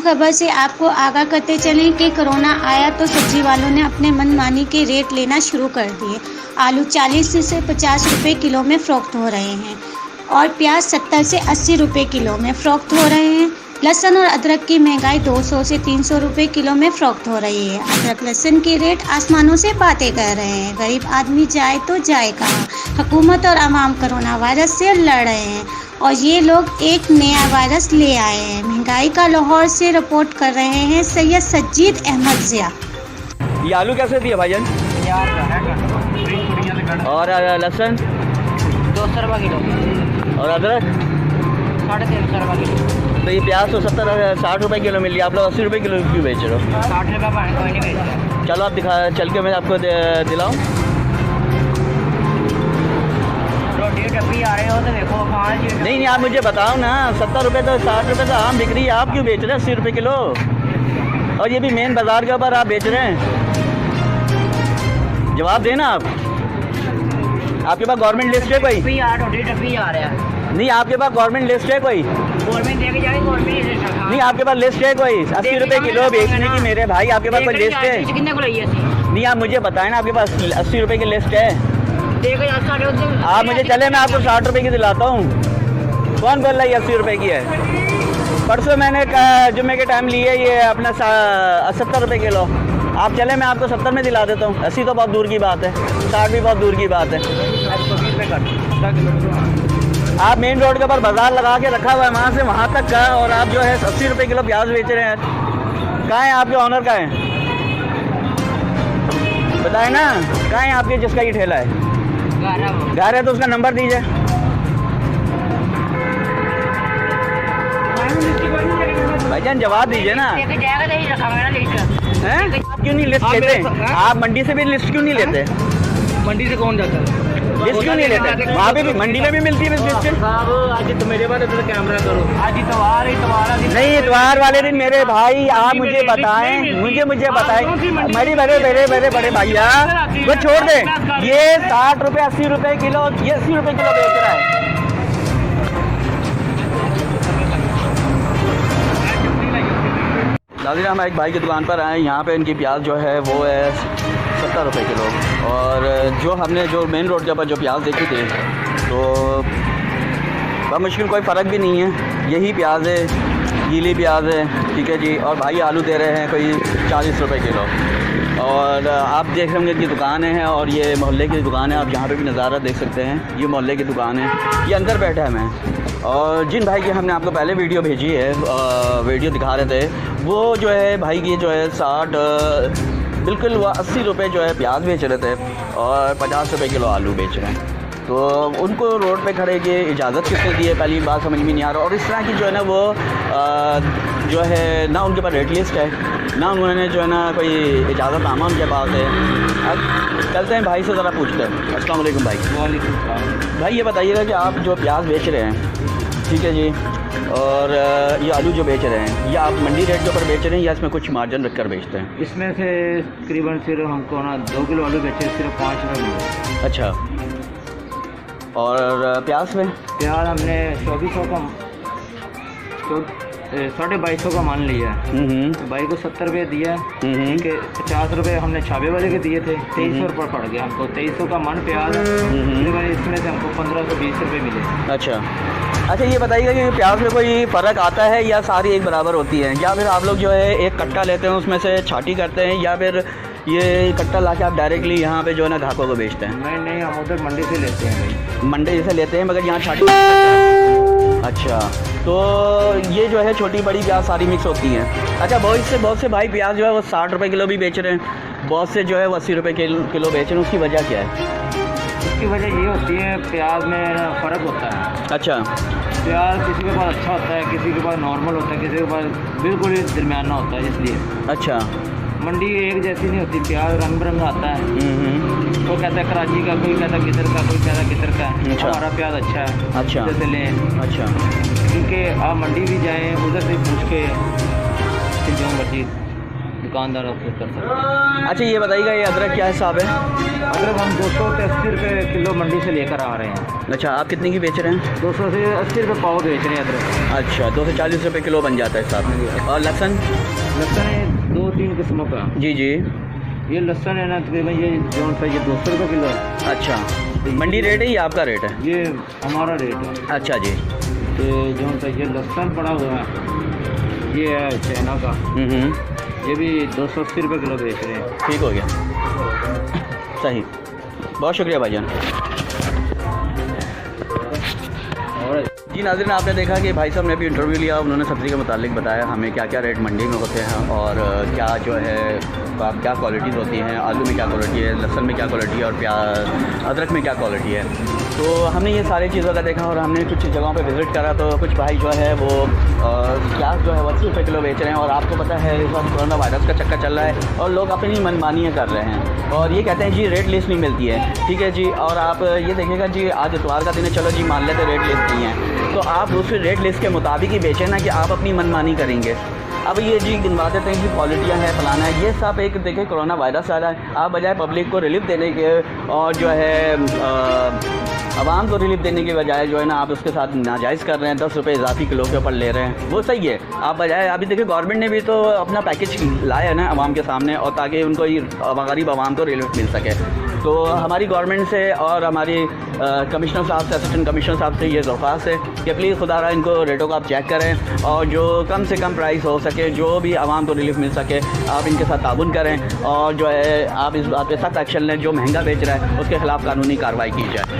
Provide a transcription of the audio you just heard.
खबर से आपको आगाह करते चलें कि कोरोना आया तो सब्जी वालों ने अपने मनमानी के रेट लेना शुरू कर दिए। आलू 40 से 50 रुपये किलो में फ़रोख्त हो रहे हैं और प्याज 70 से 80 रुपये किलो में फ़रोख्त हो रहे हैं। लहसुन और अदरक की महंगाई 200 से 300 रुपये किलो में फ़रोख्त हो रही है। अदरक लहसुन के रेट आसमानों से बातें कर रहे हैं। गरीब आदमी जाए तो जाए कहाँ? हुकूमत और आवाम कोरोना वायरस से लड़ रहे हैं और ये लोग एक नया वायरस ले आए हैं। महंगाई का लाहौर से रिपोर्ट कर रहे हैं सैयद सज्जीद अहमद ज़िया। ये आलू कैसे दिए भाईजान? और लहसुन 200 रुपये किलो और अदरक 350 रुपये किलो। तो ये प्याज तो 60 रुपये किलो मिल रही है, आप लोग 80 रुपये किलो क्यों बेच रहे हो? 60 रुपये पानी कोई नहीं बेचता। चलो आप चल के मैं आपको दिलाऊँ। रोटी डब्बी आ रहे हो तो देखो नहीं आप मुझे बताओ ना, 70 रुपये तो 60 रुपये तो आम बिक रही है, आप क्यों बेच रहे हैं 80 रुपये किलो? और ये भी मेन बाज़ार के ऊपर आप बेच रहे हैं। जवाब देना आप। आपके पास गवर्नमेंट लिस्ट है कोई? रोटी डब्बी आ रहा है। नहीं आपके पास गवर्नमेंट लिस्ट है कोई? गवर्नमेंट देके जाएगी गवर्नमेंट। नहीं आपके पास लिस्ट है कोई 80 रुपये किलो बेचने की? मेरे भाई आपके पास कोई लिस्ट है? कितने को ली है? नहीं आप मुझे बताएं ना, आपके पास 80 रुपये की लिस्ट है? आप मुझे चले मैं आपको 60 रुपये की दिलाता हूँ। कौन बोल रहा है 80 रुपये की है? परसों मैंने जुम्मे के टाइम लिए ये अपना 70 रुपये किलो। आप चले मैं आपको 70 में दिला देता हूँ। 80 तो बहुत दूर की बात है, 60 भी बहुत दूर की बात है। आप मेन रोड के ऊपर बाज़ार लगा के रखा हुआ है वहाँ से वहाँ तक का, और आप जो है 80 रुपये किलो प्याज बेच रहे हैं। कहाँ है आपके ऑनर? कहाँ है बताए ना, कहाँ है आपके जिसका ये ठेला है? घर है तो उसका नंबर दीजिए। भाईजान जवाब दीजिए ना। हैं? आप क्यों नहीं लिस्ट लेते? आप मंडी से भी लिस्ट क्यों नहीं लेते? मंडी से कौन जाता है? लिस्ट क्यों नहीं लेते? वहाँ पे भी मंडी में भी मिलती है लिस्ट। आज तो मेरे बारे में कैमरा करो। आज इतवार नहीं इतवार वाले दिन मेरे भाई आप मुझे बताएं, मुझे बताएं मेरी बड़े भैया वो छोड़ दे। ये 60 रुपये 80 रुपये किलो, ये 80 रुपये किलो बेच रहा है। नाज़रीन हम एक भाई की दुकान पर आए, यहाँ पे इनकी प्याज जो है वो है 70 रुपये किलो, और जो हमने जो मेन रोड के ऊपर जो प्याज देखी थी तो बहुत मुश्किल कोई फ़र्क भी नहीं है, यही प्याज है, गीली प्याज है, ठीक है जी। और भाई आलू दे रहे हैं कोई 40 रुपये किलो। और आप देख रहे होंगे इनकी दुकानें हैं, और ये मोहल्ले की दुकान है, आप यहाँ पे भी नज़ारा देख सकते हैं। ये मोहल्ले की दुकान है, ये अंदर बैठा है मैं। और जिन भाई की हमने आपको पहले वीडियो भेजी है, वीडियो दिखा रहे थे, वो जो है भाई की जो है 60 बिल्कुल वो 80 रुपये जो है प्याज बेच रहे थे और 50 रुपये किलो आलू बेच रहे हैं। तो उनको रोड पे खड़े की इजाज़त किसने दी है, पहली बात समझ में नहीं आ रहा। और इस तरह की जो है ना वो जो है ना उनके पास रेट लिस्ट है, ना उन्होंने जो है ना कोई इजाज़त नामा उनके पास है। अब चलते हैं भाई से ज़रा पूछते हैं। अस्सलाम वालेकुम भाई। वालेकुम भाई ये बताइएगा कि आप जो प्याज बेच रहे हैं, ठीक है जी, और ये आलू जो बेच रहे हैं, ये आप मंडी रेट के ऊपर बेच रहे हैं या इसमें कुछ मार्जिन रख कर बेचते हैं? इसमें से तकरीबन सिर्फ हमको ना 2 किलो आलू बेचे सिर्फ 5 रुपये मिले। अच्छा, और प्याज में? प्याज हमने 2400 का 2250 का मान लिया है। भाई को 70 रुपये दिया, ठीक है। 50 रुपये हमने छाबे वाले के दिए थे, 2300 रुपये पड़ गया हमको। 2300 का मन प्याज इसमें से हमको 1520 रुपये मिले। अच्छा ये बताइएगा कि प्याज में कोई फ़र्क आता है या सारी एक बराबर होती है, या फिर आप लोग जो है एक कट्टा लेते हैं उसमें से छाटी करते हैं, या फिर ये कट्टा ला के आप डायरेक्टली यहाँ पे जो है ना ग्राहकों को बेचते हैं? नहीं हम उधर मंडी से लेते हैं भाई। मंडी से लेते हैं मगर यहाँ छाटी। अच्छा, तो ये जो है छोटी बड़ी प्याज सारी मिक्स होती हैं। अच्छा, बहुत से भाई प्याज जो है वो 60 रुपये किलो भी बेच रहे हैं, बहुत से जो है वो 80 रुपये किलो बेच रहे हैं। उसकी वजह क्या है? उसकी वजह ये होती है प्याज में फ़र्क होता है। अच्छा, प्याज किसी के पास अच्छा होता है, किसी के पास नॉर्मल होता है, किसी के पास बिल्कुल ही दरमियाना होता है, इसलिए। अच्छा, मंडी एक जैसी नहीं होती, प्याज रंग बिरंगा आता है। कोई कहता है कराची का, कोई कहता है किधर का, कोई कहता है किधर का। अच्छा। हमारा प्याज अच्छा है, अच्छा जैसे लें। अच्छा, क्योंकि आप मंडी भी जाएँ उधर से पूछ के जो मर्जी दुकानदार आपसे कर सकते हैं। अच्छा ये बताइएगा, ये अदरक क्या हिसाब है? अदरक हम 280 रुपये किलो मंडी से लेकर आ रहे हैं। अच्छा, आप कितने की बेच रहे हैं? 200 से 80 रुपये पाव बेच रहे हैं अदरक। अच्छा, 240 रुपये किलो बन जाता है साहब। और लहसुन? लहसुन है 2-3 किस्मों का। जी जी। ये लहसुन है ना तकरीबन ये जो सा ये 200 रुपये किलो है। अच्छा, मंडी रेट है या आपका रेट है? ये हमारा रेट है। अच्छा जी। तो जो सा ये लहसुन पड़ा हुआ है ये है चाइना का, ये भी 280 रुपये किलो बेच रहे हैं। ठीक हो गया, सही, बहुत शुक्रिया भाईजान। और जी नाज़रीन, आपने देखा कि भाई साहब ने भी इंटरव्यू लिया, उन्होंने सब्ज़ी के मुतालिक बताया हमें क्या क्या रेट मंडी में होते हैं और क्या जो है क्या क्वालिटीज़ होती हैं, आलू में क्या क्वालिटी है, लहसुन में क्या क्वालिटी है और प्याज अदरक में क्या क्वालिटी है। तो हमने ये सारी चीज़ों का देखा और हमने कुछ जगहों पे विज़िट करा तो कुछ भाई जो है वो प्याज जो है 80 रुपये किलो बेच रहे हैं और आपको पता है इस वक्त कोरोना वायरस का चक्कर चल रहा है और लोग अपनी मनमानियाँ कर रहे हैं और ये कहते हैं जी रेट लिस्ट नहीं मिलती है। ठीक है जी, और आप ये देखिएगा जी आज इतवार का दिन है, चलो जी मान लेते रेट लिस्ट नहीं है तो आप दूसरी रेट लिस्ट के मुताबिक ही बेचें ना कि आप अपनी मनमानी करेंगे। अब ये जी गिनवा देते हैं कि क्वालिटियाँ है फलाना है, ये सब एक देखिए कोरोना वायरस आ रहा है, आप बजाय पब्लिक को रिलीफ देने के और जो है आवाम को रिलीफ देने के बजाय जो है ना आप उसके साथ नाजायज़ कर रहे हैं, 10 रुपये इजाफी किलो के ऊपर ले रहे हैं, वो सही है। आप बजाय अभी देखिए गवर्नमेंट ने भी तो अपना पैकेज लाया है ना आवाम के सामने और ताकि उनको गरीब आवाम को रिलीफ मिल सके। तो हमारी गवर्नमेंट से और हमारी कमिश्नर साहब से, असिस्टेंट कमिश्नर साहब से ये दरख्वास्त है कि प्लीज़ खुदारा इनको रेटों को आप चेक करें और जो कम से कम प्राइस हो सके, जो भी आवाम को रिलीफ मिल सके, आप इनके साथ ताउन करें और जो है आप इस बात पे सख्त एक्शन लें, जो महंगा बेच रहा है उसके खिलाफ़ कानूनी कार्रवाई की जाए।